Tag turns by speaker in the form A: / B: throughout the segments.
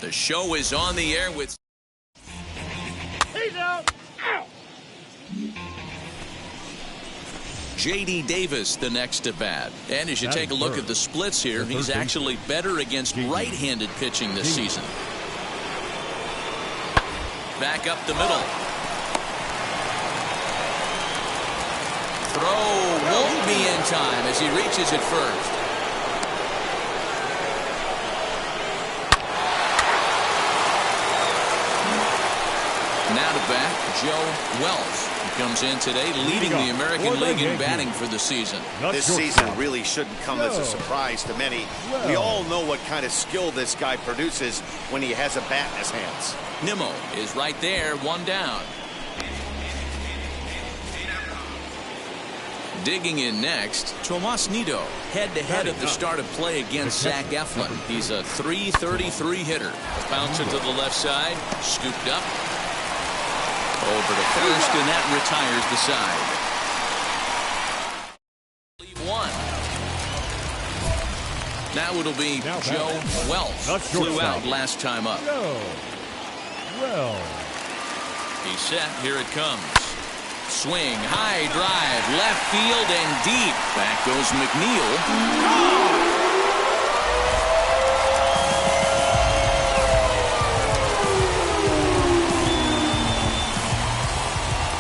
A: The show is on the air with...
B: He's out. Ow.
A: J.D. Davis, the next to bat. And as you take a look at the splits here, he's actually better against right-handed pitching this season. Back up the middle. Throw won't be in time as he reaches it first. Now to bat, Joe Wells. He comes in today leading the American League in batting for the season.
C: This season really shouldn't come as a surprise to many. We all know what kind of skill this guy produces when he has a bat in his hands.
A: Nimmo is right there, one down. Digging in next, Tomas Nido, head-to-head at the start of play against Zach Eflin. He's a .333 hitter. Bouncer to the left side, scooped up. Over to first, and that retires the side. One. Now it'll be Joe Wells. Flew out last time up. He's set. Here it comes. Swing, high drive, left field, and deep. Back goes McNeil.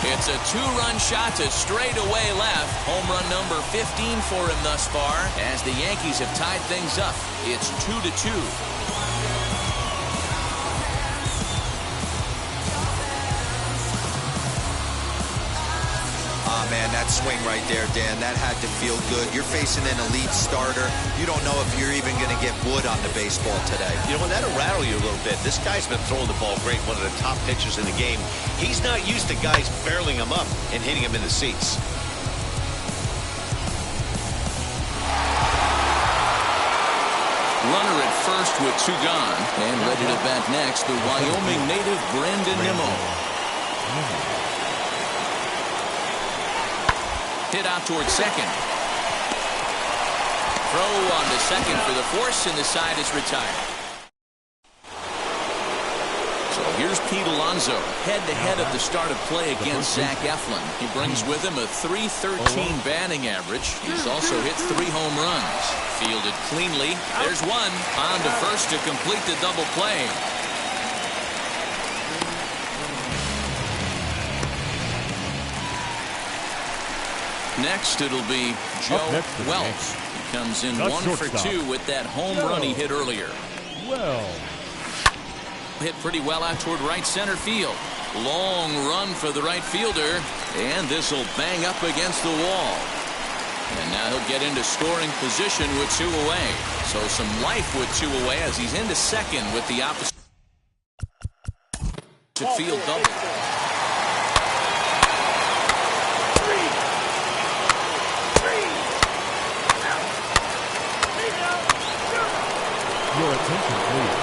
A: It's a two-run shot to straightaway left. Home run number 15 for him thus far. As the Yankees have tied things up, it's 2-2.
D: Man, that swing right there, Dan, that had to feel good. You're facing an elite starter. You don't know if you're even going to get wood on the baseball today.
C: You know, that'll rattle you a little bit. This guy's been throwing the ball great, one of the top pitchers in the game. He's not used to guys barreling him up and hitting him in the seats.
A: Runner at first with two gone. And ready to bat next, the Wyoming native Brandon Nimmo. Hit out towards second. Throw on to second for the force, and the side is retired. So here's Pete Alonso, head-to-head at the start of play against Zach Eflin. He brings with him a .313 batting average. He's also hit 3 home runs. Fielded cleanly. There's one. On to first to complete the double play. Next, it'll be Joe Wells. He comes in 1 for 2 with that home run he hit earlier. Hit pretty well out toward right center field. Long run for the right fielder, and this will bang up against the wall. And now he'll get into scoring position with 2 away. So some life with 2 away as he's into second with the opposite field double.
B: Your attention, please.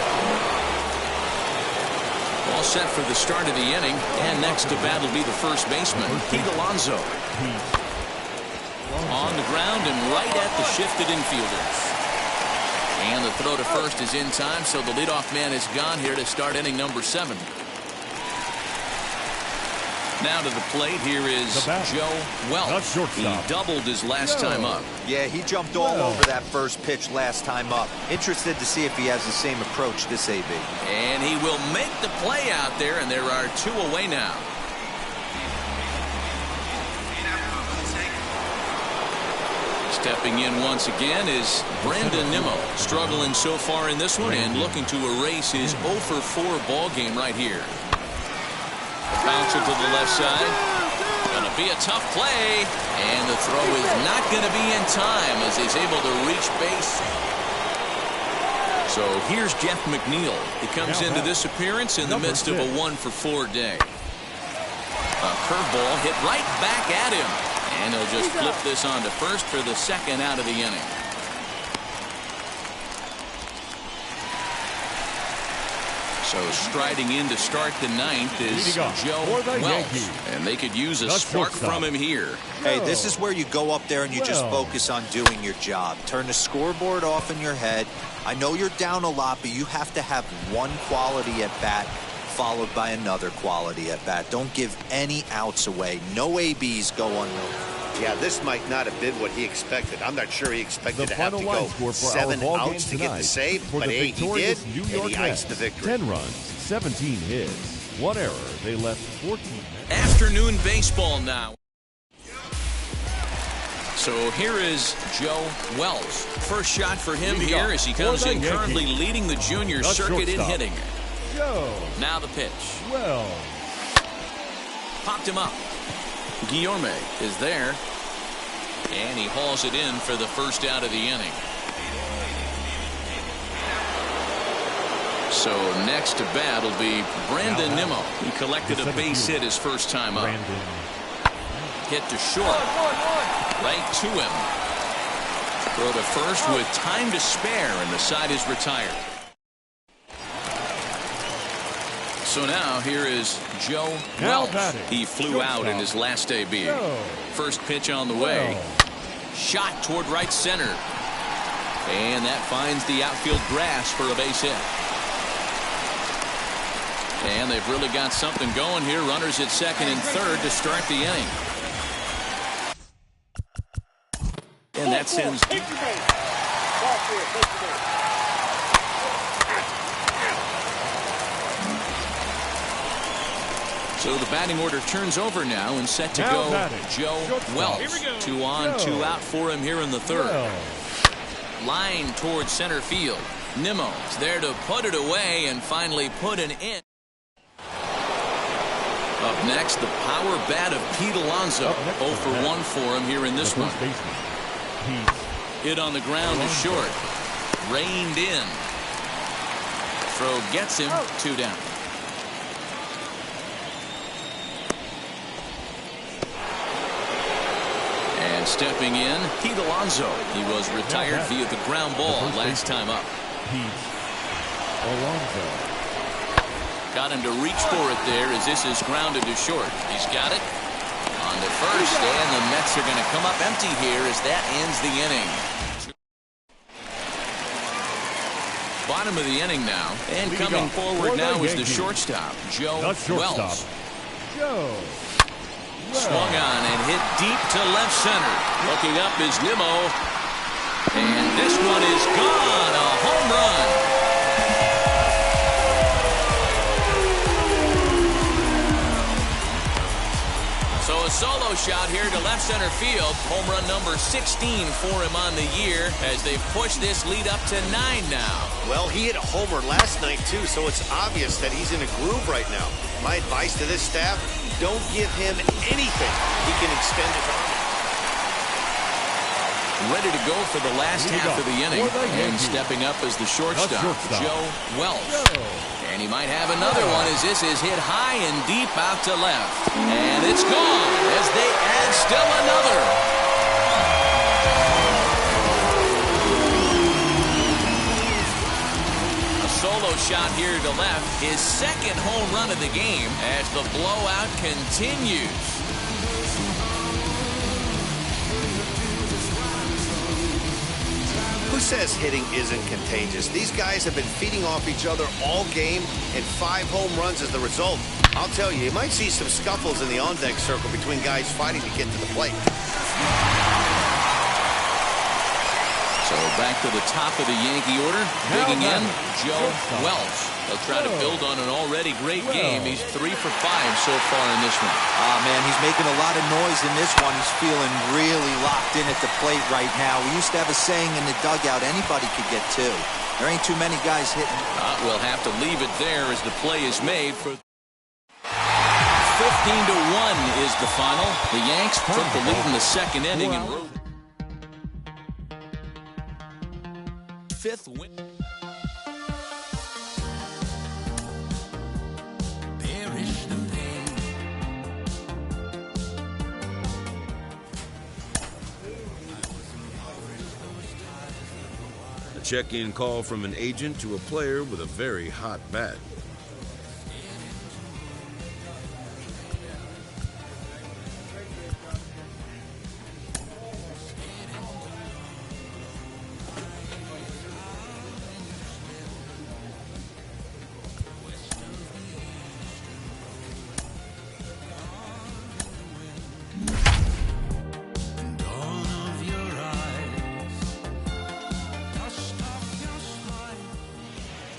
A: All set for the start of the inning, and next to bat will be the first baseman, Pete Alonso. On the ground and right at the shifted infielders. And the throw to first is in time, so the leadoff man is gone here to start inning number 7. Now to the plate, here is Joe Wells. He doubled his last time up.
D: Yeah, he jumped all over that first pitch last time up. Interested to see if he has the same approach this AB.
A: And he will make the play out there, and there are 2 away now. Stepping in once again is Brandon Nimmo, struggling so far in this one and looking to erase his 0 for 4 ball game right here. Bouncer to the left side. Going to be a tough play. And the throw is not going to be in time as he's able to reach base. So here's Jeff McNeil. He comes into this appearance in the midst of a 1 for 4 day. A curveball hit right back at him. And he'll just flip this on to first for the second out of the inning. So striding in to start the ninth is Joe Wells, and they could use a spark from him here.
D: Hey, this is where you go up there and you just focus on doing your job. Turn the scoreboard off in your head. I know you're down a lot, but you have to have one quality at bat followed by another quality at bat. Don't give any outs away. No ABs go unnoticed.
C: Yeah, this might not have been what he expected. I'm not sure he expected to have to go 7 outs to get the save, but hey, he did, and he iced the victory.
B: 10 runs, 17 hits, 1 error. They left 14.
A: Afternoon baseball now. So here is Joe Wells. First shot for him here as he comes in, currently leading the junior circuit in hitting. Now the pitch. Popped him up. Guillorme is there, and he hauls it in for the first out of the inning. So next to bat will be Brandon Nimmo. He collected a base hit his first time up. Hit to short. Right to him. Throw to first with time to spare, and the side is retired. So now here is Joe Wells. He flew out in his last debut. First pitch on the way. Shot toward right center. And that finds the outfield grass for a base hit. And they've really got something going here. Runners at second and third to start the inning. And that sends... So the batting order turns over now and set to go Joe Wells. 2 on, 2 out for him here in the third. Line towards center field. Nimmo's there to put it away and finally put an in. Up next, the power bat of Pete Alonso. 0 for 1 for him here in this one. Hit on the ground to short. Reined in. Throw gets him. 2 down. And stepping in, Pete Alonso. He was retired via the ground ball last time up. Got him to reach for it there as this is grounded to short. He's got it. On to first, and the Mets are going to come up empty here as that ends the inning. Bottom of the inning now, and coming forward now is the shortstop, Joe Wells. Swung on and hit deep to left center. Looking up is Nimmo, and this one is gone. A home run. So a solo shot here to left center field. Home run number 16 for him on the year as they push this lead up to 9 now.
C: Well, he hit a homer last night too, so it's obvious that he's in a groove right now. My advice to this staff, don't give him anything he can extend his arm.
A: Ready to go for the last half of the inning. And stepping up as the shortstop, Joe Wells. And he might have another one as this is hit high and deep out to left. And it's gone as they add still another. A solo shot here to left. His second home run of the game as the blowout continues.
C: Who says hitting isn't contagious? These guys have been feeding off each other all game, and 5 home runs as the result. I'll tell you, you might see some scuffles in the on-deck circle between guys fighting to get to the plate.
A: So back to the top of the Yankee order. Digging in, Joe Wells. They'll try to build on an already great game. He's 3 for 5 so far in this one.
D: Man, he's making a lot of noise in this one. He's feeling really locked in at the plate right now. We used to have a saying in the dugout, anybody could get 2. There ain't too many guys hitting.
A: We'll have to leave it there as the play is made for 15-1 is the final. The Yanks took the lead in the second inning and rode 5th win.
E: Check-in call from an agent to a player with a very hot bat.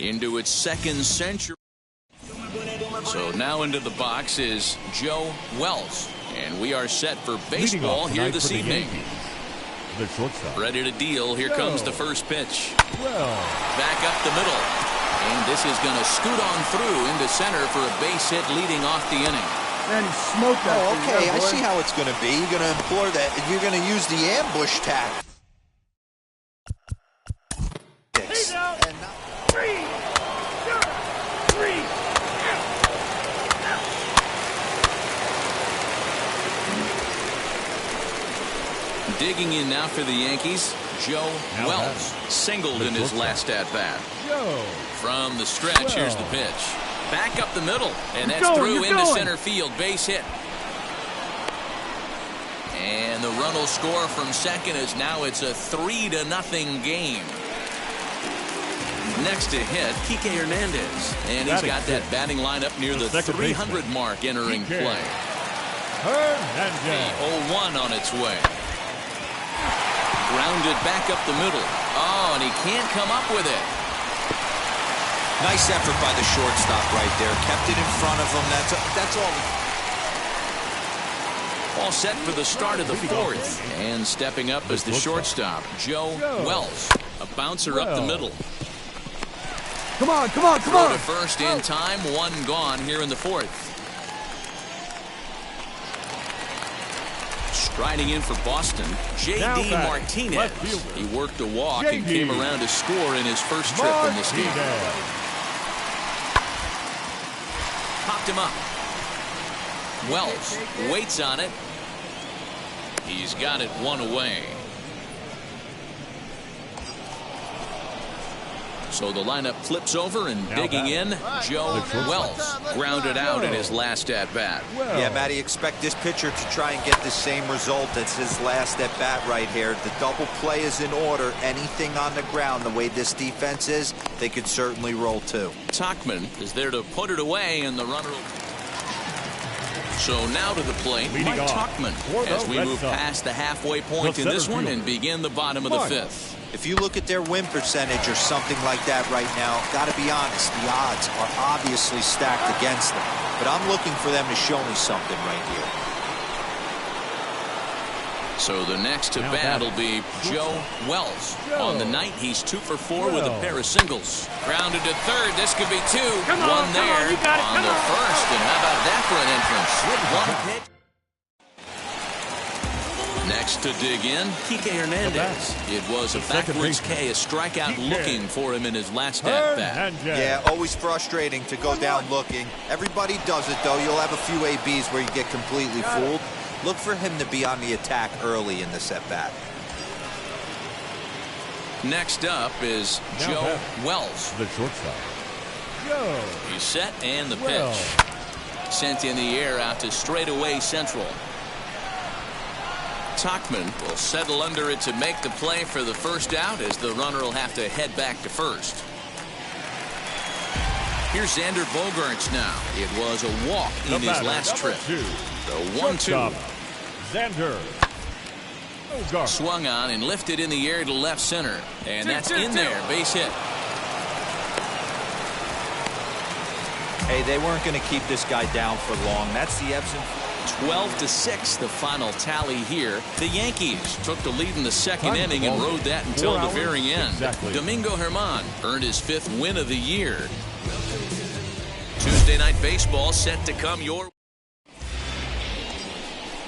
A: into its second century. So now into the box is Joe Wells. And we are set for baseball here this evening.
B: The shortstop.
A: Ready to deal. Here comes the first pitch. Back up the middle. And this is going to scoot on through into center for a base hit leading off the inning.
E: Man, he smoked that.
D: Oh, okay. I see how it's going to be. You're going to employ that. You're going to use the ambush tack.
E: He's out. 3, 3.
A: Digging in now for the Yankees, Joe Wells. Singled in his last at-bat. From the stretch, here's the pitch. Back up the middle, and that's through into center field. Base hit. And the run will score from second as now it's a 3-0 game. Next to hit, Kike Hernandez. And he's got that batting lineup near the 300 mark entering play.
B: Hernandez.
A: 0-1 on its way. Grounded back up the middle. Oh, and he can't come up with it.
D: Nice effort by the shortstop right there. Kept it in front of him. That's all.
A: All set for the start of the fourth. And stepping up as the shortstop, Joe Wells. A bouncer up the middle.
E: Come on, come on, come
A: Throw
E: on.
A: to first in time. One gone here in the fourth. Striding in for Boston, J.D. Martinez. He worked a walk and came around to score in his first trip in this game. Popped him up. Wells waits on it. He's got it one away. So the lineup flips over and digging in, Joe Wells grounded out in his last at-bat.
D: Yeah, Matty, expect this pitcher to try and get the same result as his last at-bat right here. The double play is in order. Anything on the ground, the way this defense is, they could certainly roll too.
A: Tauchman is there to put it away, and the runner will... So now to the plate, Mike Tauchman, as we move past the halfway point in this one and begin the bottom of the fifth.
D: If you look at their win percentage or something like that right now, got to be honest, the odds are obviously stacked against them. But I'm looking for them to show me something right here.
A: So the next to bat will be Joe Wells. On the night, he's 2 for 4 with a pair of singles. Grounded to third. This could be two. One there on the first. And how about that for an entrance? One pitch. Next to dig in, Kike Hernandez. It was a backwards K, a strikeout looking for him in his last at-bat.
D: Yeah, always frustrating to go down looking. Everybody does it, though. You'll have a few ABs where you get completely fooled. Look for him to be on the attack early in this at-bat.
A: Next up is Joe Wells.
B: The shortstop.
A: He's set and the pitch. Sent in the air out to straightaway central. Tauchman will settle under it to make the play for the first out as the runner will have to head back to first. Here's Xander Bogaerts now. It was a walk in his last trip. The 1-2.
B: Xander Bogaerts.
A: Swung on and lifted in the air to left center. And that's in there. Base hit.
D: Hey, they weren't going to keep this guy down for long. That's the ebbs and
A: 12-6, the final tally here. The Yankees took the lead in the second inning and rode that until the very end. Domingo Germán earned his 5th win of the year. Tuesday night baseball set to come your way.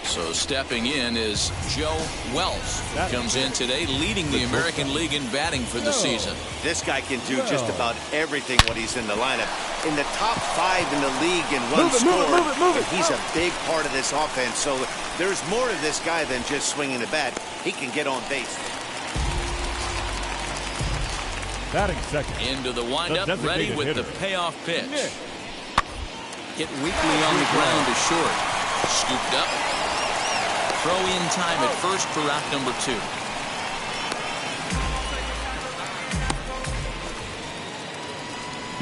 A: So stepping in is Joe Wells. Comes in today leading the American League in batting for the season.
C: This guy can do just about everything when he's in the lineup. In the top 5 in the league in runs scored, and he's a big part of this offense. So there's more to this guy than just swinging the bat. He can get on base.
B: Batting second.
A: Into the windup, ready with the payoff pitch. Hit weakly on the ground to short. Scooped up. Throw in time at first for out number 2.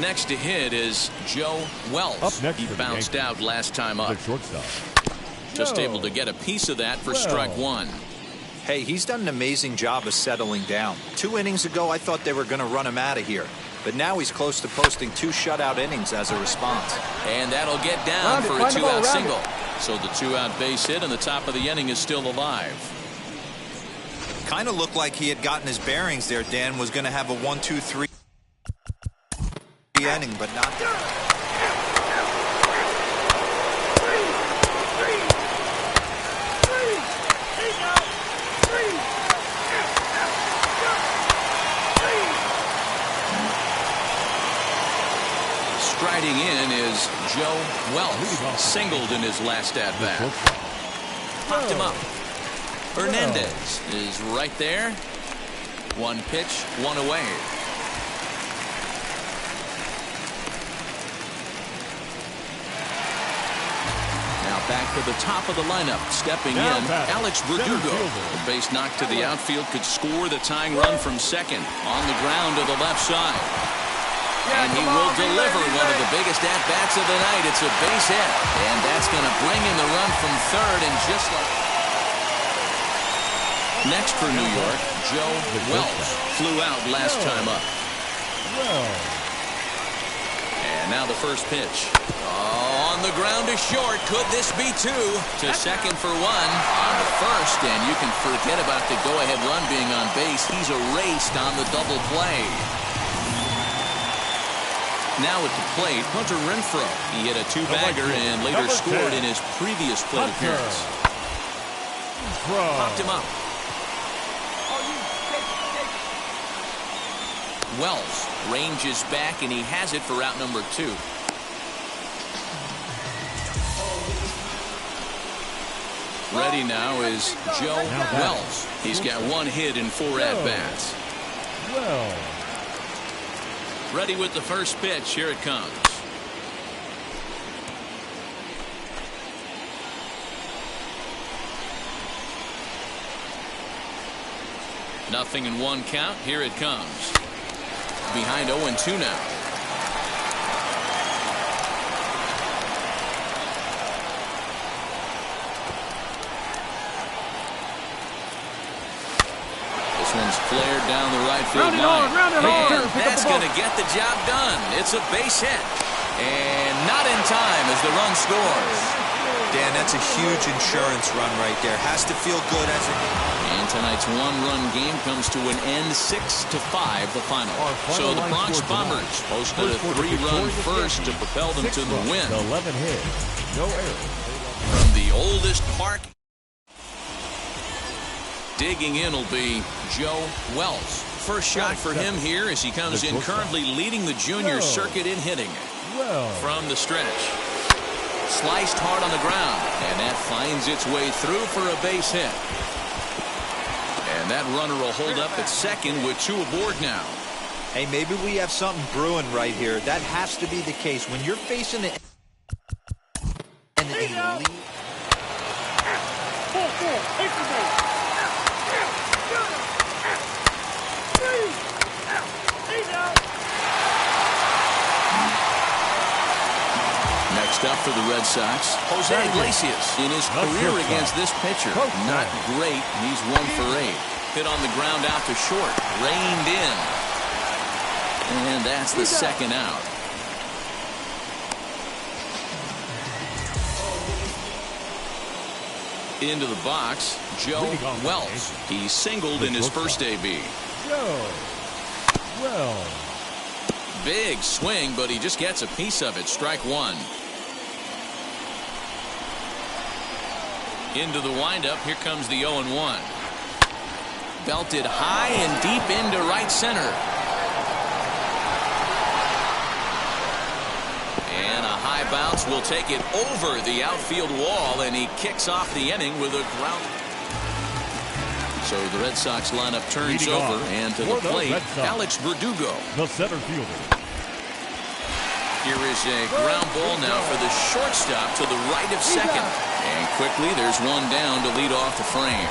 A: Next to hit is Joe Wells. He bounced out last time up. Just able to get a piece of that for strike 1.
D: Hey, he's done an amazing job of settling down. 2 innings ago, I thought they were going to run him out of here. but now he's close to posting 2 shutout innings as a response.
A: And that'll get down for a 2-out single. So the 2-out base hit and the top of the inning is still alive.
D: Kind of looked like he had gotten his bearings there. Dan was going to have a 1-2-3 inning, but not.
A: Striding in is Joe Wells, singled in his last at-bat. Popped him up. Hernandez is right there. 1 pitch, 1 away. Now back to the top of the lineup. Stepping in, Alex Verdugo. The base knock to the outfield could score the tying run from second. On the ground to the left side. And he will deliver one of the biggest at-bats of the night. It's a base hit. And that's going to bring in the run from third. And just like... Next for New York, Joe Wells flew out last time up. And now the first pitch. Oh, on the ground to short. Could this be 2? To second for 1. On the first. And you can forget about the go-ahead run being on base. He's erased on the double play. Now at the plate, Hunter Renfroe. He hit a 2-bagger and later scored in his previous plate appearance. Popped him up. Wells ranges back and he has it for out number 2. Ready now is Joe Wells. He's got 1 hit in 4 at-bats. Ready with the first pitch. Here it comes. Nothing in 1 count. Here it comes. Behind 0-2 now. This one's flared down the right field line. And that's going to get the job done. It's a base hit. And not in time as the run scores.
D: Dan, that's a huge insurance run right there. Has to feel good as it.
A: And tonight's 1-run game comes to an end, 6-5, the final. So the Bronx Bombers posted a 3-run first to propel them to the win.
B: 11 hits, no errors.
A: From the oldest park. Digging in will be Joe Wells. First shot for him here as he comes in currently leading the junior circuit in hitting. From the stretch. Sliced hard on the ground. And that finds its way through for a base hit. And that runner will hold up at second with 2 aboard now.
D: Hey, maybe we have something brewing right here. That has to be the case. When you're facing the lead.
A: Next up for the Red Sox, Jose Iglesias in his career against this pitcher. Not great. He's 1 for 8. Hit on the ground out to short. Reined in. And that's the second out. Into the box, Joe Wells. He singled in his first AB.
B: Joe Wells.
A: Big swing, but he just gets a piece of it. Strike 1. Into the windup. Here comes the 0-1. Belted high and deep into right center. And a high bounce will take it over the outfield wall, and he kicks off the inning with a ground. So the Red Sox lineup turns over, and to the plate, Alex Verdugo.
B: The center fielder.
A: Here is a ground ball now for the shortstop to the right of second. And quickly, there's 1 down to lead off the frame.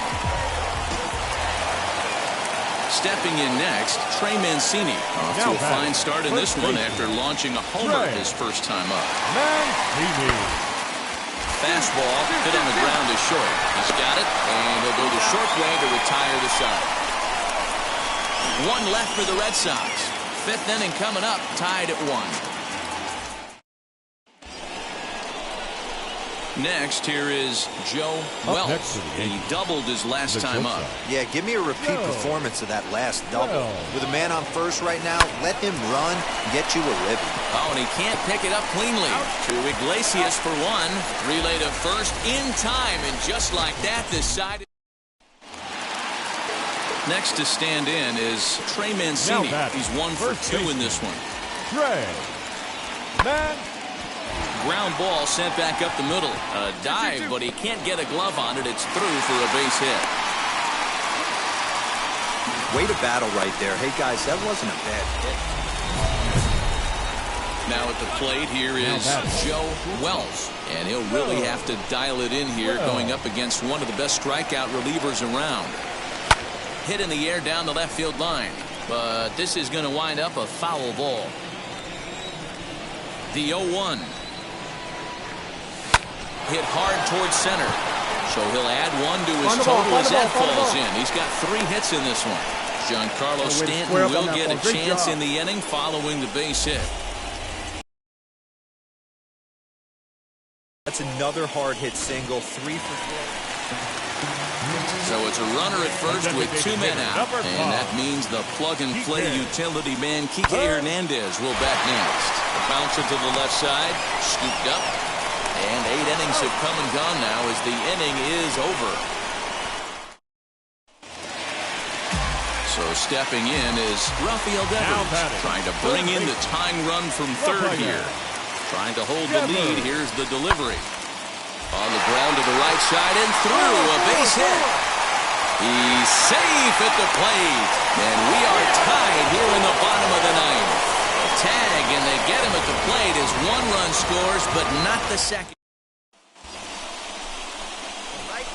A: Stepping in next, Trey Mancini. Off to a fine start in this one after launching a homer his first time up. Fastball hit on the ground to short. He's got it, and he'll go the short way to retire the side. 1 left for the Red Sox. fifth inning coming up, tied at 1. Next, here is Joe Wells. He doubled his last time up.
D: Yeah, give me a repeat performance of that last double. With a man on first right now, let him run and get you a ribby.
A: Oh, and he can't pick it up cleanly. To Iglesias for one. Relay to first in time, and just like that, decided. Next to stand in is Trey Mancini. He's 1 for 2 in this one.
B: Trey Mancini.
A: Ground ball sent back up the middle. A dive, but he can't get a glove on it. It's through for a base hit.
D: Way to battle right there. Hey, guys, that wasn't a bad hit.
A: Now at the plate, here is Joe Wells. And he'll really have to dial it in here, going up against one of the best strikeout relievers around. Hit in the air down the left field line. But this is going to wind up a foul ball. The 0-1. Hit hard towards center. So he'll add 1 to his total as that falls in. He's got 3 hits in this one. Giancarlo Stanton will get a chance in the inning following the base hit.
D: That's another hard hit single. 3 for 4.
A: So it's a runner at first with 2 men out. And that means the plug-and-play utility man, Kike Hernandez, will bat next. A bouncer to the left side. Scooped up. And 8 innings have come and gone now as the inning is over. So stepping in is Rafael Devers, trying to bring in the tying run from third here. Trying to hold the lead. Here's the delivery. On the ground to the right side and through. A base hit. He's safe at the plate. And we are tied here in the bottom of the ninth. Tag, and they get him at the plate as 1 run scores, but not the second.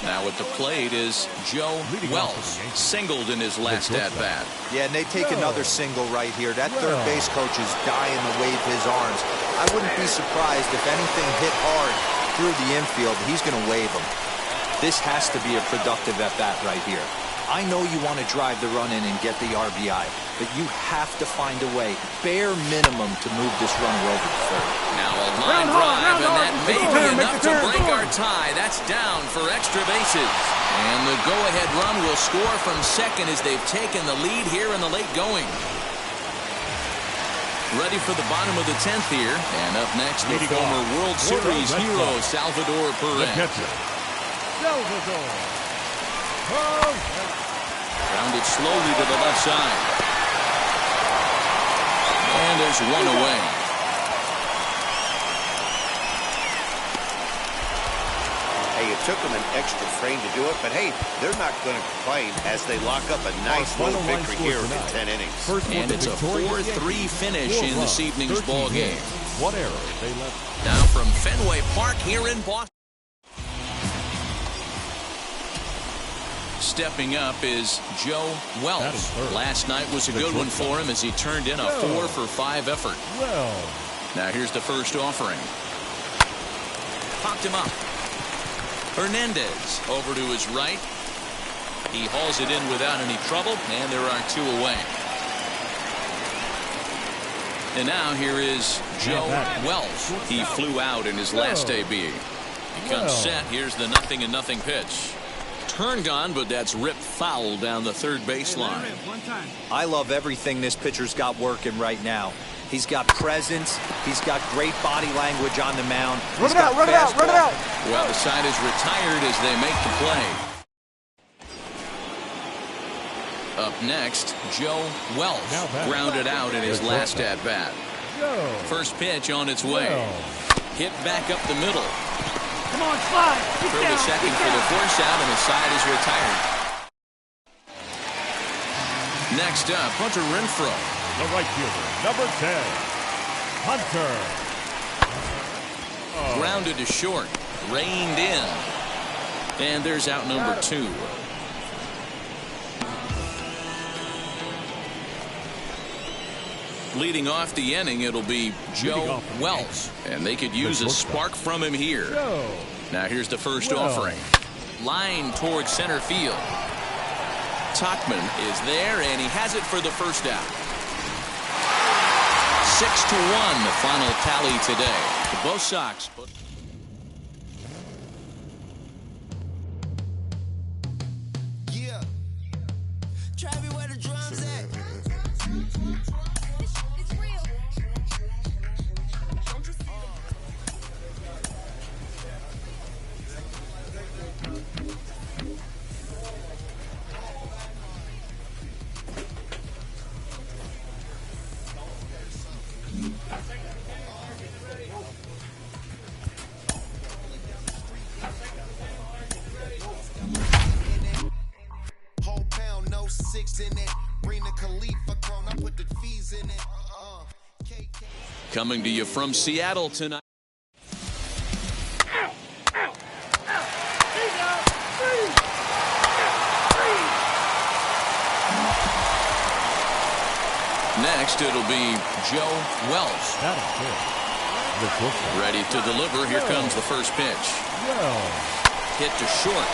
A: Now at the plate is Joe Wells, singled in his last at-bat.
D: Yeah, and they take another single right here. That third base coach is dying to wave his arms. I wouldn't be surprised if anything hit hard through the infield. He's going to wave them. This has to be a productive at-bat right here. I know you want to drive the run in and get the RBI, but you have to find a way, bare minimum, to move this runner over to third.
A: Now a line drive, and that may be enough to break our tie. That's down for extra bases. And the go-ahead run will score from second as they've taken the lead here in the late going. Ready for the bottom of the 10th here. And up next, the former World Series hero, Salvador Perez. Grounded slowly to the left side. And there's 1 away.
C: Hey, it took them an extra frame to do it, but hey, they're not going to complain as they lock up a nice little victory here in 10 innings.
A: And it's a 4-3 finish in this evening's ball game.
B: 1 error they left.
A: Now from Fenway Park here in Boston. Stepping up is Joe Wells. Last night was a good one for him as he turned in a 4 for 5 effort. Now here's the first offering. Popped him up. Hernandez over to his right. He hauls it in without any trouble, and there are 2 away. And now here is Joe Wells. He flew out in his last debut. He comes set. Here's the 0-0 pitch. Turned on, but that's ripped foul down the third baseline.
D: I love everything this pitcher's got working right now. He's got presence. He's got great body language on the mound.
E: Run it out, run it out, run it out.
A: Well, the side is retired as they make the play. Up next, Joe Wells, grounded out in his last at-bat. First pitch on its way. Hit back up the middle.
E: Come on, slide.
A: Throw the second for the force out, and the side is retired. Next up, Hunter Renfroe.
B: The right fielder, number 10, Hunter.
A: Grounded to short, reined in. And there's out number 2. Leading off the inning, it'll be Joe Wells. And they could use a spark from him here. Now here's the first offering. Line towards center field. Tachman is there, and he has it for the first out. 6-1, the final tally today. Both Sox. Coming to you from Seattle tonight. Next, it'll be Joe Wells.
B: That is good.
A: Ready to deliver. Here comes the first pitch. Hit to short.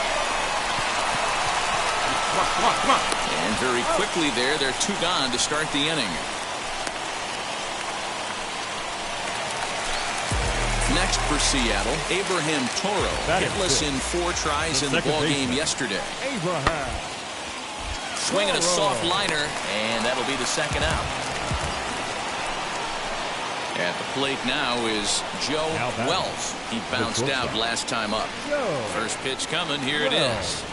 E: Come on.
A: And very quickly they're 2 gone to start the inning. Next for Seattle, Abraham Toro. Hitless in 4 tries in the ball game yesterday. Swinging a soft liner, and that'll be the second out. At the plate now is Joe Wells. He bounced out last time up. First pitch coming. Here it is.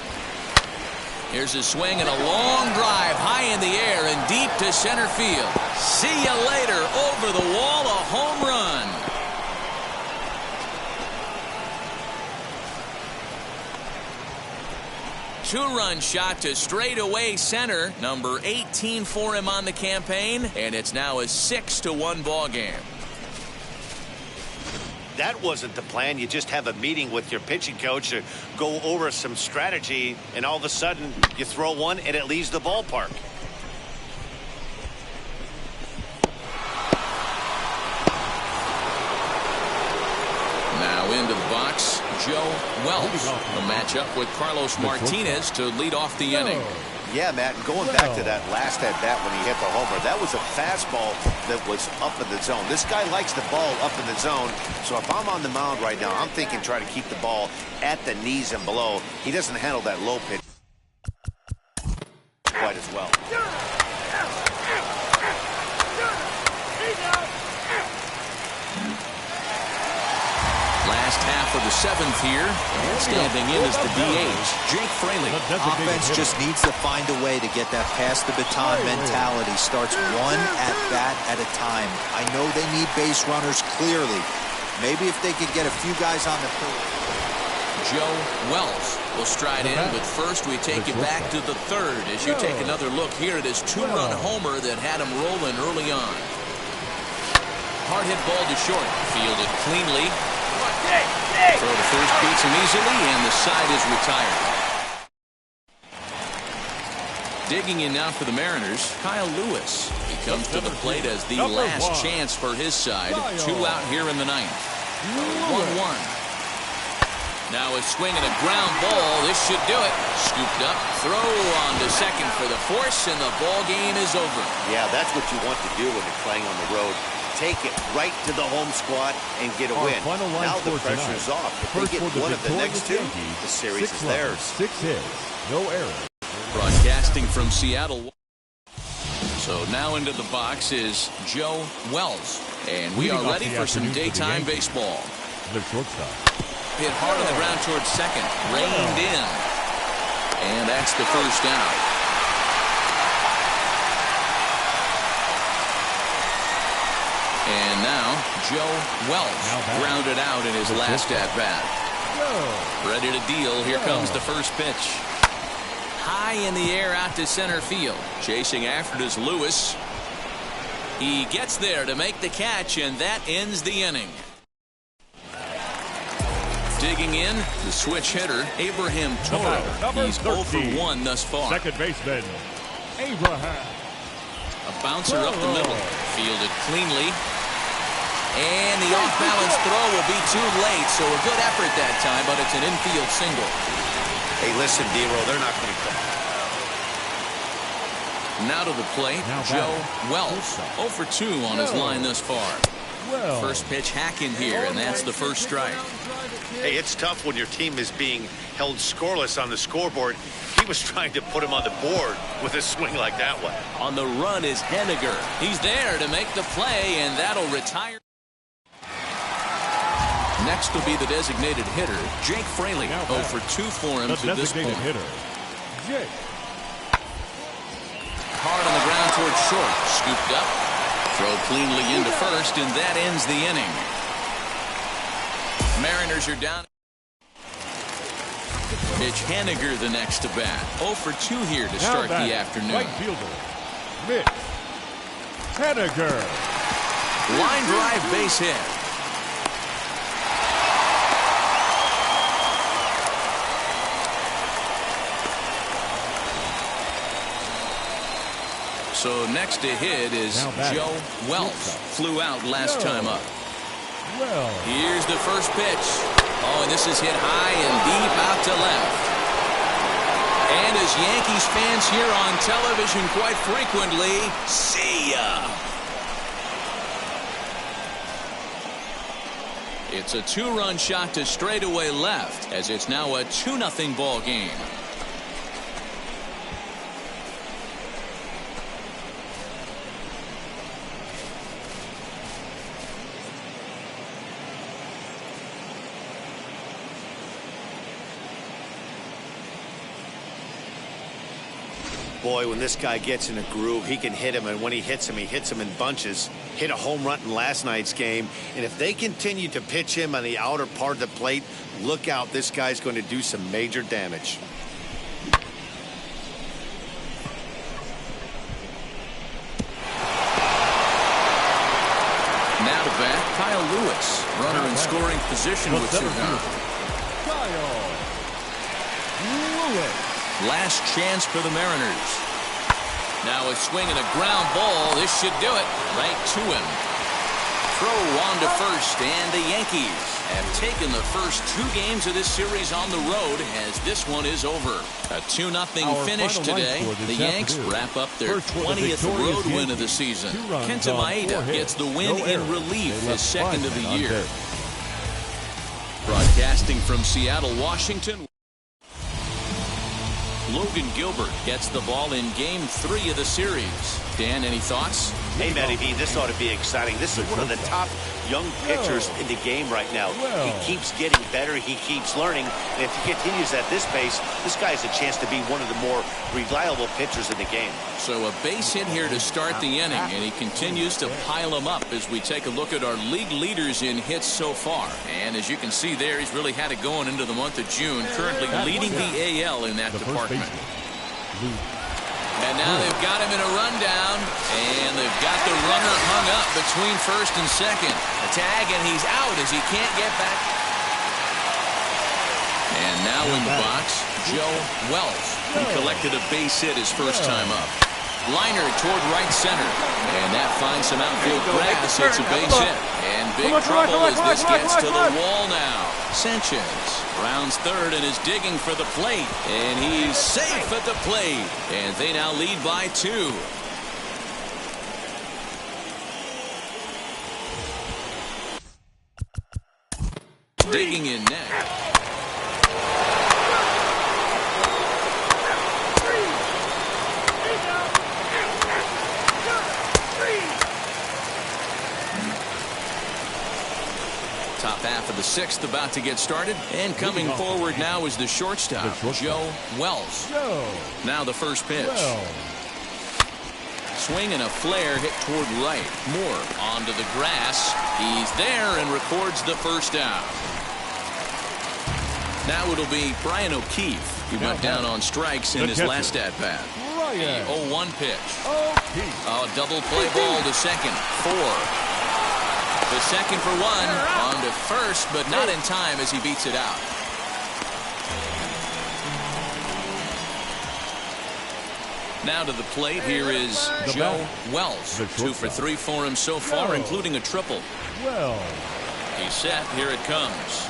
A: Here's his swing and a long drive high in the air and deep to center field. See you later. Over the wall, a home run. Two-run shot to straightaway center. Number 18 for him on the campaign, and it's now a 6-1 ball game.
C: That wasn't the plan. You just have a meeting with your pitching coach to go over some strategy, and all of a sudden you throw one and it leaves the ballpark.
A: Now into the box, Joe Wells. A matchup with Carlos Martinez to lead off the inning.
C: Yeah, Matt, going back to that last at-bat when he hit the homer, that was a fastball that was up in the zone. This guy likes the ball up in the zone, so if I'm on the mound right now, I'm thinking try to keep the ball at the knees and below. He doesn't handle that low pitch quite as well.
A: Last half of the 7th here, and standing in is the DH, Jake Fraley.
D: Offense just needs to find a way to get that pass the baton mentality. Starts one at bat at a time. I know they need base runners clearly. Maybe if they could get a few guys on the field.
A: Joe Wells will stride in, but first we take you back to the 3rd as you take another look here at his 2-run homer that had him rolling early on. Hard hit ball to short, fielded cleanly. Throw to first beats him easily, and the side is retired. Digging in now for the Mariners, Kyle Lewis. He comes to the plate as the last chance for his side. 2 out here in the 9th. 1-1. Now a swing and a ground ball. This should do it. Scooped up, throw on to second for the force, and the ball game is over.
C: Yeah, that's what you want to do when you're playing on the road. Take it right to the home squad and get a win. Now the pressure's off. If they get one of the next 2, the series is theirs.
B: 6 hits, no errors.
A: Broadcasting from Seattle. So now into the box is Joe Wells. And we are ready for some daytime baseball.
B: The shortstop.
A: Hit hard on the ground towards second. Reined in. And that's the first out. And now Joe Wells grounded out in his last at-bat. Ready to deal. Here comes the first pitch. High in the air out to center field. Chasing after it is Lewis. He gets there to make the catch, and that ends the inning. Digging in, the switch hitter, Abraham Toro. He's 0 for 1 thus far.
B: Second baseman, Abraham.
A: A bouncer up the middle. Fielded cleanly. And the off-balance throw will be too late, so a good effort that time, but it's an infield single.
C: Hey, listen, D-Roll, they're not going to come.
A: Now to the plate, Joe Wells. 0 for 2 on his line thus far. First pitch hacking here, and that's the first strike.
C: Hey, it's tough when your team is being held scoreless on the scoreboard. He was trying to put him on the board with a swing like that one.
A: On the run is Henniger. He's there to make the play, and that'll retire. Next will be the designated hitter, Jake Fraley. 0 for 2 for him to this point.
B: Jake.
A: Hard on the ground towards short. Scooped up. Throw cleanly into first, and that ends the inning. Mariners are down. Mitch Henniger the next to bat. 0 for 2 here to start the afternoon.
B: Right fielder, Mitch Henniger.
A: Line drive base hit. So next to hit is Joe Wells. Flew out last time up. Here's the first pitch. Oh, and this is hit high and deep out to left. And as Yankees fans hear on television quite frequently, see ya. It's a 2-run shot to straightaway left, as it's now a 2-0 ball game.
C: Boy, when this guy gets in a groove, he can hit him, and when he hits him in bunches. Hit a home run in last night's game, and if they continue to pitch him on the outer part of the plate, look out, this guy's going to do some major damage.
A: Now to bat, Kyle Lewis. Runner in scoring position with 2 down.
B: Kyle Lewis.
A: Last chance for the Mariners. Now a swing and a ground ball. This should do it. Right to him. Throw on to first, and the Yankees have taken the first 2 games of this series on the road, as this one is over. A 2-0 finish today. The Yanks wrap up their 20th road win of the season. Kenta Maeda gets the win in relief, his second of the year. Broadcasting from Seattle, Washington, Logan Gilbert gets the ball in Game 3 of the series. Dan, any thoughts?
C: Hey, Matty V, this ought to be exciting. This is one of the top young pitchers in the game right now. He keeps getting better. He keeps learning. And if he continues at this pace, this guy has a chance to be one of the more reliable pitchers in the game.
A: So a base hit here to start the inning, and he continues to pile them up as we take a look at our league leaders in hits so far. And as you can see there, he's really had it going into the month of June, currently leading the AL in that department. And now they've got him in a rundown, and they've got the runner hung up between first and second. A tag, and he's out as he can't get back. And now in the box, Joe Wells, who collected a base hit his first time up. Liner toward right center, and that finds some outfield grass. It's a base hit, and big trouble as this gets to the wall now. Sanchez rounds third and is digging for the plate, and he's safe at the plate, and they now lead by 2. Digging in next. Top half of the 6th about to get started, and coming forward now is the shortstop, Joe Wells. Now the first pitch. Swing and a flare hit toward right. Moore onto the grass. He's there and records the first out. Now it'll be Brian O'Keefe. He went down on strikes in his last at-bat. The 0-1 pitch. Oh, double play ball to second. 4. The second for 1, on to first, but not in time as he beats it out. Now to the plate, here is Joe Wells. 2 for 3 for him so far, including a triple. He's set, here it comes.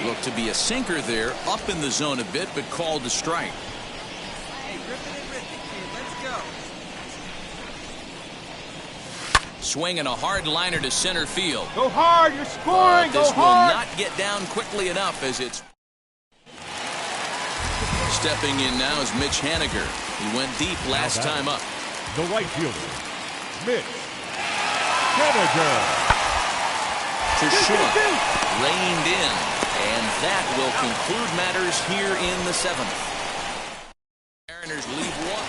A: Looked to be a sinker there, up in the zone a bit, but called to strike.
E: Hey, rip it and rip it, kid. Let's go.
A: Swinging a hard liner to center field.
E: Go hard, you're scoring.
A: This
E: Go hard.
A: will not get down quickly enough as it's. Stepping in now is Mitch Haniger. He went deep last time up.
B: The right fielder, Mitch Haniger.
A: To short, reined in, and that will conclude matters here in the 7th. Mariners leave one.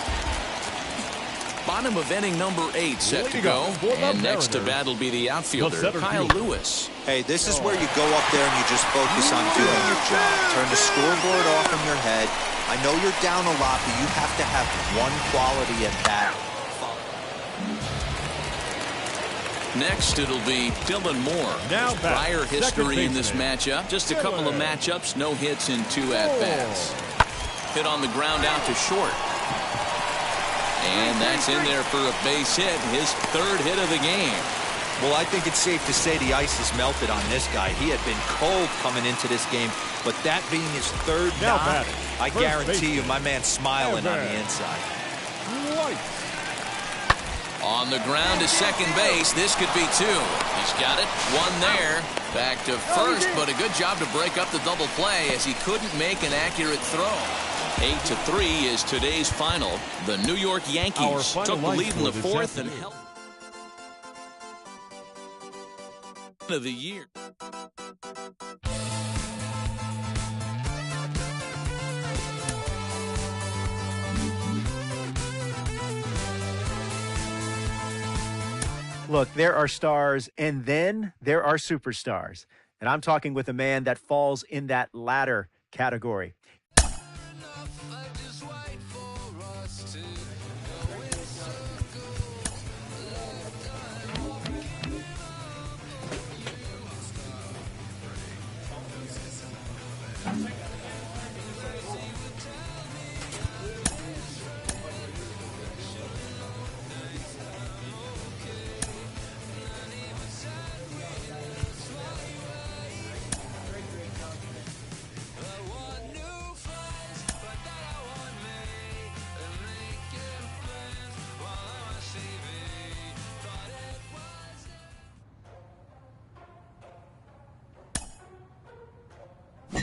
A: Bottom of inning number 8 set to go, and next to bat will be the outfielder, Kyle Lewis.
D: Hey, this is where you go up there and you just focus on doing your job. Turn the scoreboard off in your head. I know you're down a lot, but you have to have one quality at bat.
A: Next, it'll be Dylan Moore.
B: Now
A: prior history in this matchup. Just a couple of matchups, no hits in 2 at-bats. Hit on the ground out to short. And that's in there for a base hit, his 3rd hit of the game.
D: Well, I think it's safe to say the ice has melted on this guy. He had been cold coming into this game, but that being his 3rd knock, I guarantee you my man's smiling on the inside.
A: On the ground to second base. This could be 2. He's got it. 1 there. Back to first, but a good job to break up the double play as he couldn't make an accurate throw. 8-3 is today's final. The New York Yankees took the lead in the 4th and held of the year.
F: Look, there are stars, and then there are superstars. And I'm talking with a man that falls in that latter category.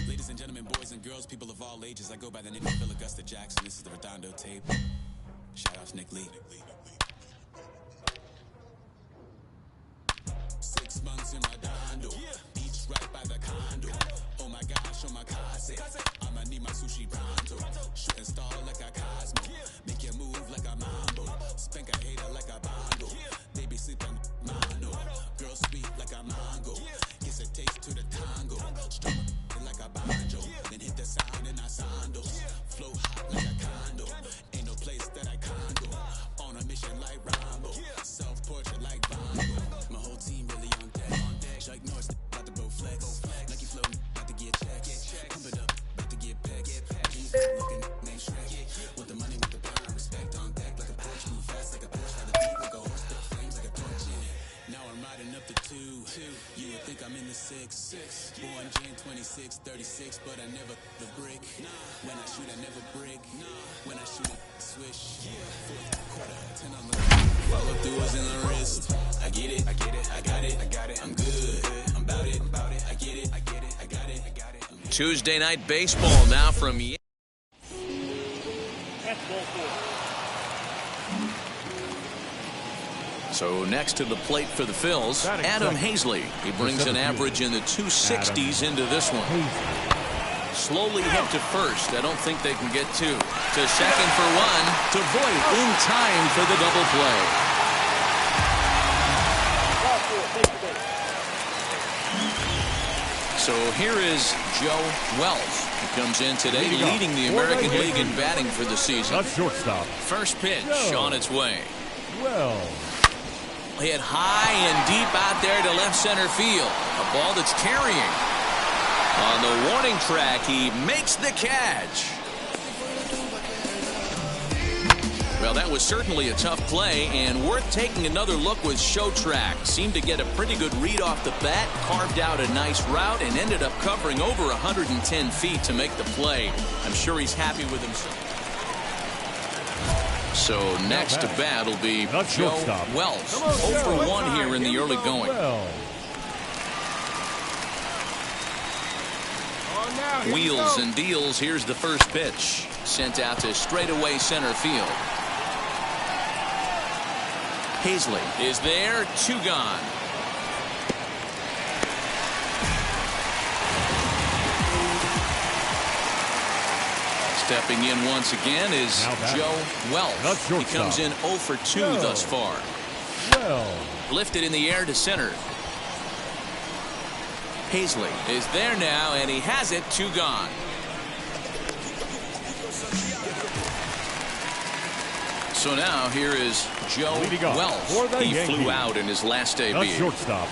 G: Ladies and gentlemen, boys and girls, people of all ages, I go by the name of Phil Augusta Jackson. This is the Redondo tape. Shout out to Nick Lee. 6 months in Redondo, beach right by the condo. Oh my gosh, oh my casa, I'ma need my sushi pronto. Shooting star like a Cosmo, make you move like a mambo. Spank a hater like a bondo. They be sleeping mono. Girl sweet like a mango. Gives a taste to the tango. Strong like a banjo. Then hit the sound in our sandals. Flow hot like a condo. Ain't no place that I can't go. On a mission like Rambo. Self-portrait like Bongo. My whole team really on deck. Chuck Norris about to go flex. Nike flow about to get checked. Pump it up, about to get back. Keep looking, name Shrek. With the money, with the power, respect on deck like a Porsche. Move fast like a Porsche. Like a beat, like a horse, the flames like a torch. Now I'm riding up to 2. You would think I'm in the 6. Born Jan 26, 36, but I never the brick. When I shoot, I never break. When I shoot, I swish. 4th quarter, 10 on the follow through is in the wrist. I get it, I get it, I got it, I got it. I'm good, I'm about it, I get it, I get it, I got it, I got it.
A: Tuesday night baseball now from So next to the plate for the Phils, Adam Hazley. He brings an average in the 260s into this one. Slowly hit to first. I don't think they can get 2. To second for 1. To Voit in time for the double play. So here is Joe Wells. He comes in today leading the American League in batting for the season.
B: That's shortstop.
A: First pitch on its way.
B: Wells.
A: Hit high and deep out there to left center field. A ball that's carrying. On the warning track, he makes the catch. Well, that was certainly a tough play, and worth taking another look was Show Track. Seemed to get a pretty good read off the bat, carved out a nice route, and ended up covering over 110 feet to make the play. I'm sure he's happy with himself. So next to bat will be
B: Not
A: Joe
B: shortstop.
A: Wells. 0 for 1 here in the early going.
B: Well,
A: Wheels and deals. Here's the first pitch. Sent out to straightaway center field. Hazley is there. 2 gone. Stepping in once again is Joe Wells. He comes in 0 for 2 thus far.
B: well.
A: Lifted in the air to center. Hazley is there now, and he has it. 2 gone. So now here is Joe Wells. He flew out in his last debut.
B: Shortstop.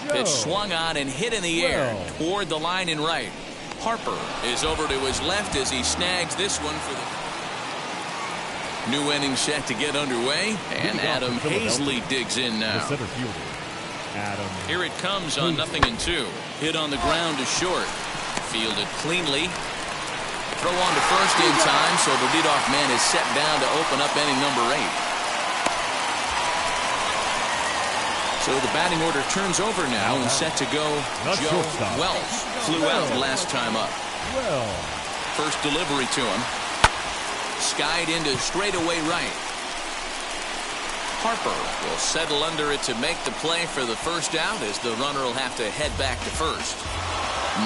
A: Pitch swung on and hit in the air toward the line and right. Harper is over to his left as he snags this one for the new inning set to get underway, and Adam Hazley digs in now.
B: The center fielder, Adam.
A: Here it comes on 0-2. Hit on the ground to short. Fielded cleanly. Throw on to first in time, so the leadoff man is set down to open up inning number 8. So the batting order turns over now and set to go. Joe Wells flew out last time up. First delivery to him. Skied into straightaway right. Harper will settle under it to make the play for the first out as the runner will have to head back to first.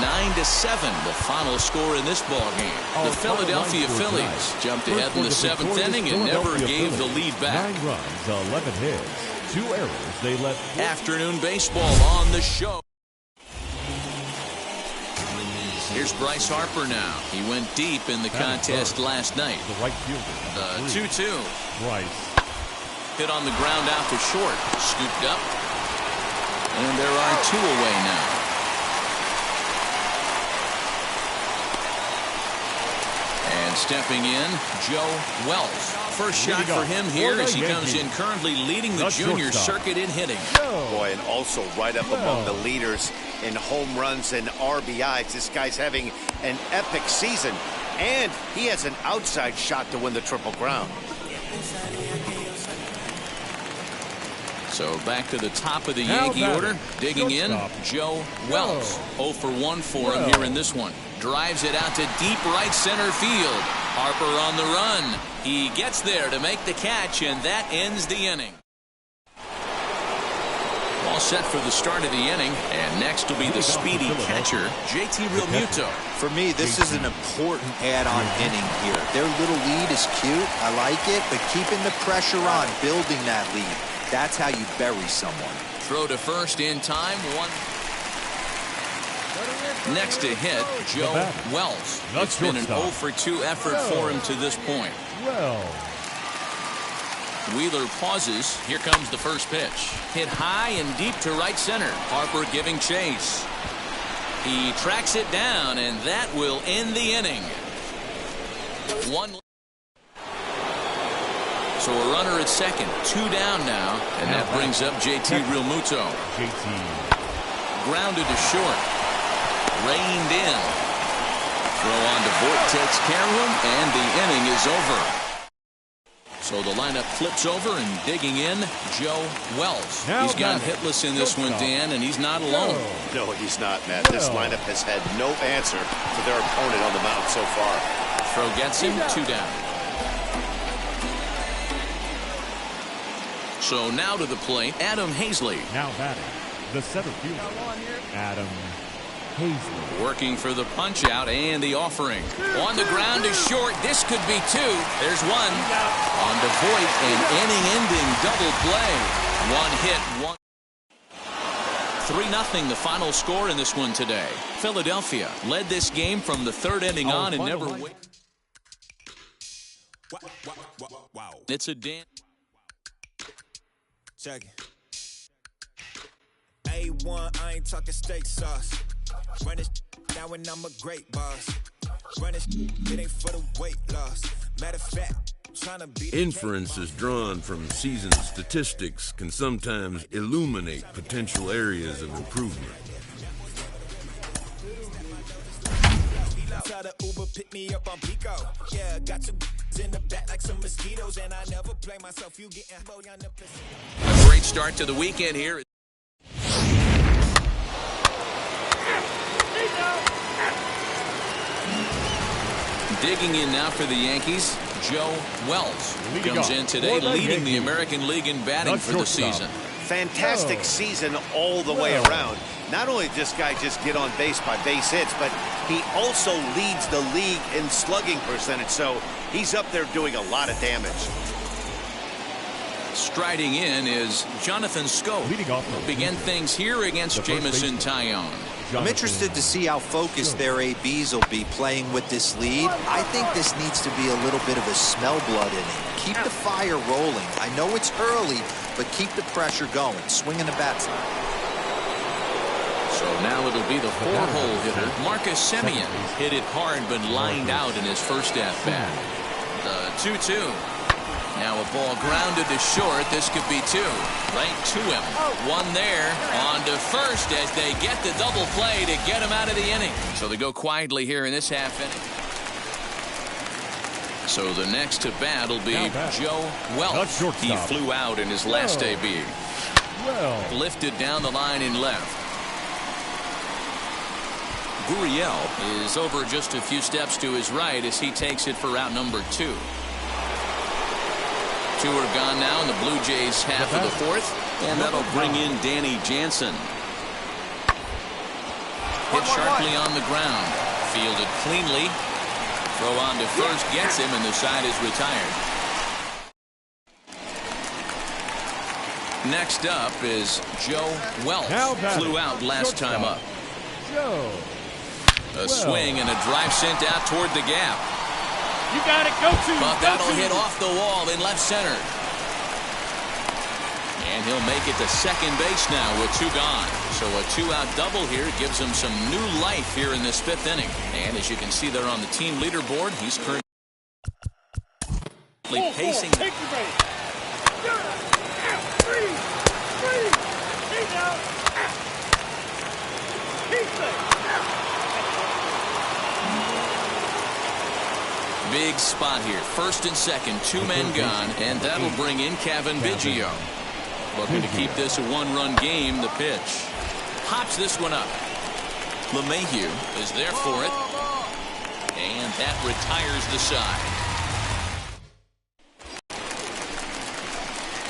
A: 9-7, the final score in this ball game. The Philadelphia Phillies jumped ahead in the 7th inning and never gave the lead back.
B: 9 runs, 11 hits, 2 errors. They let
A: afternoon baseball on the show. Here's Bryce Harper now. He went deep in the contest last night.
B: The right fielder.
A: The 2-2.
B: Bryce.
A: Hit on the ground out to short. Scooped up. And there are 2 away now. And stepping in, Joe Wells. First shot for him here as he comes in currently leading the junior circuit in hitting.
C: Boy, and also right up among the leaders in home runs and RBIs. This guy's having an epic season, and he has an outside shot to win the Triple Crown.
A: So back to the top of the Yankee order. Digging in, Joe Wells. 0 for 1 for him here in this one. Drives it out to deep right center field. Harper on the run. He gets there to make the catch, and that ends the inning. All set for the start of the inning, and next will be the speedy catcher, JT Realmuto.
D: For me, this is an important add-on inning here. Their little lead is cute. I like it, but keeping the pressure on, building that lead. That's how you bury someone.
A: Throw to first in time. 1. Next to hit, Joe Wells. It's been an 0 for 2 effort for him to this point. Wheeler pauses. Here comes the first pitch. Hit high and deep to right center. Harper giving chase. He tracks it down, and that will end the inning. 1. So a runner at second. 2 down now, and that brings up JT Realmuto. Grounded to short. Reined in. Throw on to Voit, takes care of him, and the inning is over. So the lineup flips over, and digging in, Joe Wells. He's gone hitless in this one, Dan, and he's not alone.
C: No, he's not, Matt. This lineup has had no answer to their opponent on the mound so far.
A: Throw gets him. 2 down. So now to the plate, Adam Hazley.
B: Now batting, the center fielder, Adam Hazley.
A: Working for the punch out and the offering. On the ground is short. This could be 2. There's 1. On to Voit, an inning-ending double play. 1 hit, 1. 3-0 the final score in this one today. Philadelphia led this game from the 3rd inning on and never win. It's a Dan.
G: Check it. A1, I ain't talking steak sauce. Run this now and I'm a great boss. Run this, it ain't for the weight loss. Matter of fact, trying to beat.
H: Inferences drawn from season statistics can sometimes illuminate potential areas of improvement.
G: Try to Uber pick me up on Pico. Yeah, got two in the back like some mosquitoes, and I never play myself. You getting
A: A great start to the weekend here. Digging in now for the Yankees, Joe Wells comes in today leading the American League in batting for the season.
C: Fantastic season all the way around. Not only did this guy just get on base by base hits, but he also leads the league in slugging percentage, so he's up there doing a lot of damage.
A: Striding in is Jonathan Scope. Will begin things here against Jamison Tyone.
D: I'm interested to see how focused their ABs will be playing with this lead. I think this needs to be a little bit of a smell blood inning. Keep the fire rolling. I know it's early, but keep the pressure going. Swinging the bats.
A: So now it'll be the four-hole hitter, Marcus Semien. Hit it hard, but lined out in his first at-bat. The 2-2. Now a ball grounded to short. This could be two. Right to him. One there. On to first as they get the double play to get him out of the inning. So they go quietly here in this half inning. So the next to bat will be Joe Wells. He flew out in his last AB. Lifted down the line in left. Gurriel is over just a few steps to his right as he takes it for route number 2. Two are gone now in the Blue Jays half of the fourth, and that'll bring in Danny Jansen. Hit sharply on the ground, fielded cleanly. Throw on to first gets him, and the side is retired. Next up is Joe Wells. Flew out last time up. A swing and a drive sent out toward the gap.
B: You got it. Go to.
A: But that'll hit off the wall in left center. And he'll make it to second base now with two gone. So a two-out double here gives him some new life here in this fifth inning. And as you can see there on the team leaderboard, he's currently pacing. Big spot here. First and second, two men gone, and that'll bring in Kevin Biggio. Looking to keep this a one-run game. The pitch. Pops this one up. LeMahieu is there for it. And that retires the side.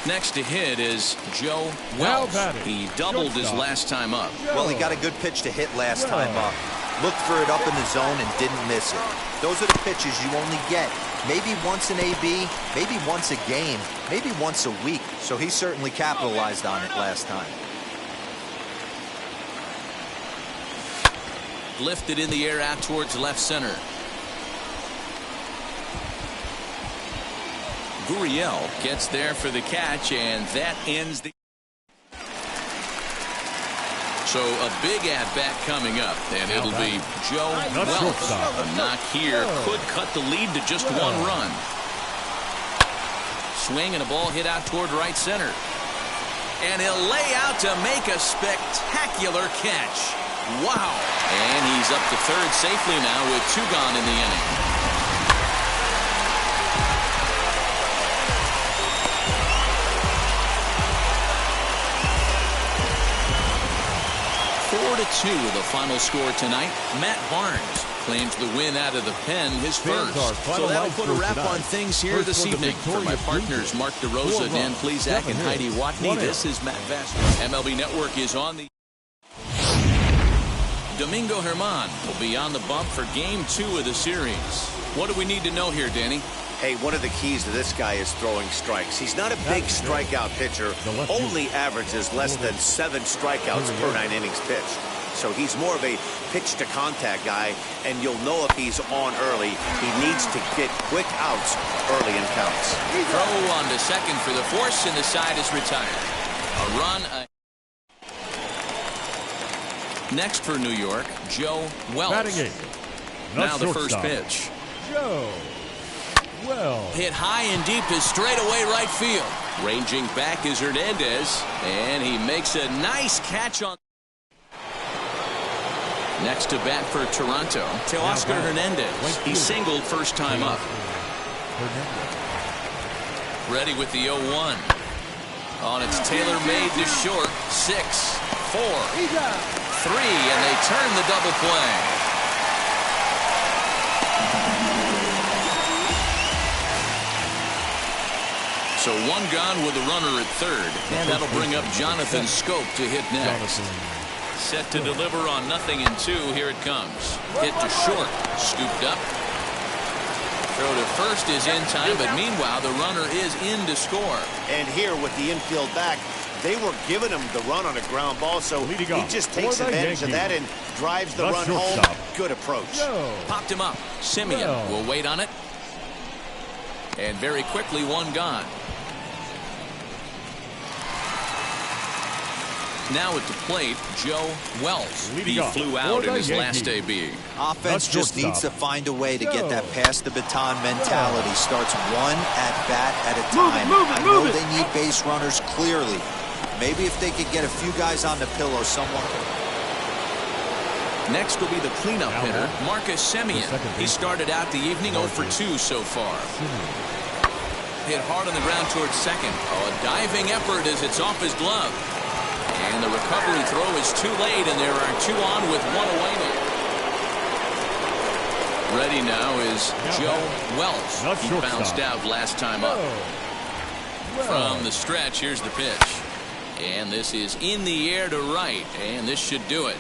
A: Next to hit is Joe Wells. He doubled his last time up.
D: Well, he got a good pitch to hit last time up. Looked for it up in the zone and didn't miss it. Those are the pitches you only get maybe once an AB, maybe once a game, maybe once a week. So he certainly capitalized on it last time.
A: Lifted in the air out towards left center. Gurriel gets there for the catch, and that ends the. So a big at-bat coming up, and it'll be Joe Wells. A knock here could cut the lead to just one run. Swing and a ball hit out toward right center. And he'll lay out to make a spectacular catch. Wow. And he's up to third safely now with two gone in the inning. 4-2 the final score tonight. Matt Barnes claims the win out of the pen, his first. So that'll put a wrap on things here this evening. For my partners, Mark DeRosa, Dan Plesac, and Heidi Watney, this is Matt Vest. MLB Network is on the. Domingo Germán will be on the bump for Game 2 of the series. What do we need to know here, Danny?
C: Hey, one of the keys to this guy is throwing strikes. He's not a big strikeout pitcher. Only averages less than 7 strikeouts per 9 innings pitched. So he's more of a pitch-to-contact guy, and you'll know if he's on early. He needs to get quick outs early in counts.
A: Throw on to second for the force, and the side is retired. A run. Next for New York, Joe Wells. Now the first pitch.
B: Joe Wells.
A: Hit high and deep to straightaway right field. Ranging back is Hernandez, and he makes a nice catch on. Next to bat for Toronto, Teoscar Hernandez. He singled first time up. Ready with the 0-1. On its tailor-made to short. 6, 4, 3, and they turn the double play. So one gone with a runner at third, and that'll bring up Jonathan Scope to hit next. Set to deliver on 0-2. Here it comes. Hit to short. Scooped up. Throw to first is in time, but meanwhile the runner is in to score.
C: And here with the infield back, they were giving him the run on a ground ball, so he just takes advantage of that and drives the run home. Good approach.
A: Popped him up. Simeon will wait on it. And very quickly one gone. Now at the plate, Joe Wells. He flew out in his last AB.
D: Offense just needs to find a way to get that pass the baton mentality. Starts one at bat at a time. I know they need base runners clearly. Maybe if they could get a few guys on the pillow, someone could.
A: Next will be the cleanup hitter, Marcus Semien. He started out the evening 0 for 2 so far. Hit hard on the ground towards second. A diving effort as it's off his glove. And the recovery throw is too late, and there are 2 on with 1 away now. Ready now is Joe Wells. He bounced out last time up. From the stretch, here's the pitch. And this is in the air to right, and this should do it.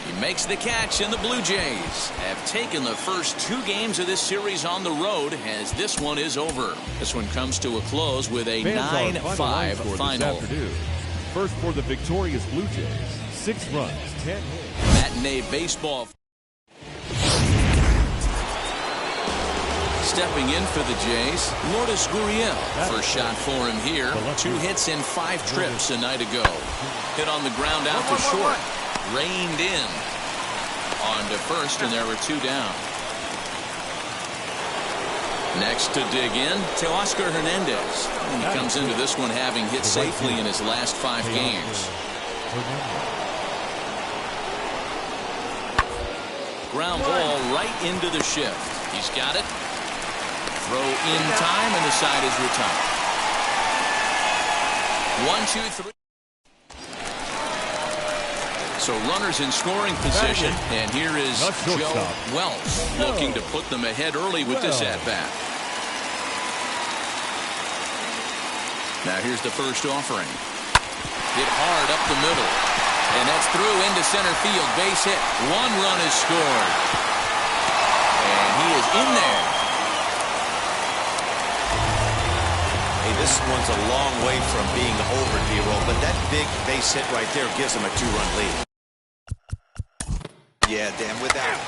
A: He makes the catch, and the Blue Jays have taken the first 2 games of this series on the road as this one is over. This one comes to a close with a 9-5 final.
B: First for the victorious Blue Jays, 6 runs, 10 hits.
A: Matinee baseball. Stepping in for the Jays, Lourdes Gurriel. First shot for him here. 2 hits in 5 trips a night ago. Hit on the ground out to short. Reined in. On to first, and there were 2 down. Next to dig in, Teoscar Hernandez. And he comes into this one having hit safely in his last 5 games. Ground ball right into the shift. He's got it. Throw in time, and the side is retired. 1, 2, 3. So runners in scoring position, and here is Joe Wells looking to put them ahead early with this at-bat. Now here's the first offering. Hit hard up the middle, and that's through into center field. Base hit. 1 run is scored, and he is in there.
C: Hey, this one's a long way from being over, D-roll, but that big base hit right there gives him a 2-run lead.
D: Yeah, damn without.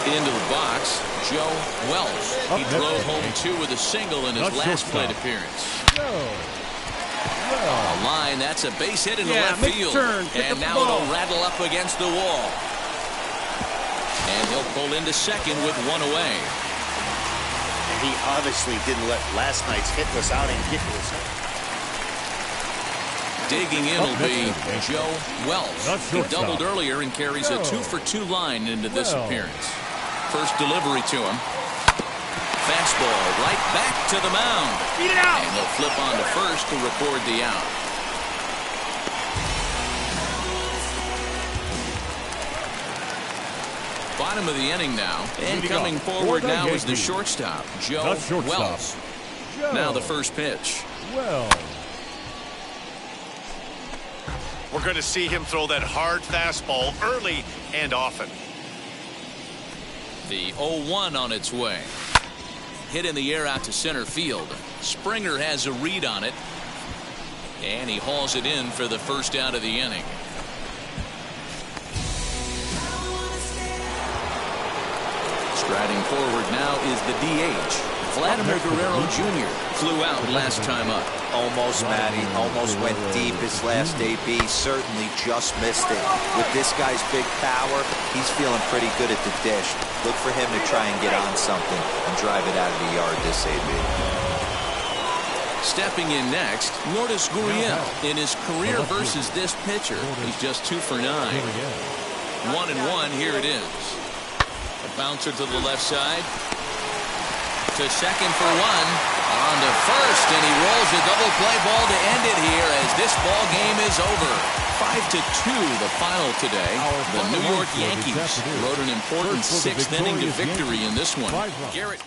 A: Into the box, Joe Wells. He drove home 2 with a single in his last plate appearance. On the line, that's a base hit into left field. And now it'll rattle up against the wall. And he'll pull into second with 1 away.
C: And he obviously didn't let last night's hitless outing get to his head.
A: Digging in will be Joe Wells. He doubled earlier and carries a 2 for 2 line into this appearance. First delivery to him. Fastball right back to the mound.
E: Beat it out.
A: And they'll flip on to first to record the out. Bottom of the inning now. And coming forward now is the shortstop, Joe Wells. Now the first pitch.
C: We're going to see him throw that hard fastball early and often.
A: The 0-1 on its way. Hit in the air out to center field. Springer has a read on it. And he hauls it in for the first out of the inning. Striding forward now is the DH. Vladimir Guerrero Jr. flew out last time up.
D: Almost, Matty. Almost went deep his last AB. Certainly just missed it. With this guy's big power, he's feeling pretty good at the dish. Look for him to try and get on something and drive it out of the yard this AB.
A: Stepping in next, Lourdes Gurriel. In his career versus this pitcher, he's just 2 for 9. 1-1, here it is. A bouncer to the left side. To second for 1. On to first, and he rolls a double play ball to end it here as this ball game is over. 5-2 the final today. The New York Yankees wrote an important 6th inning to victory in this one. Garrett.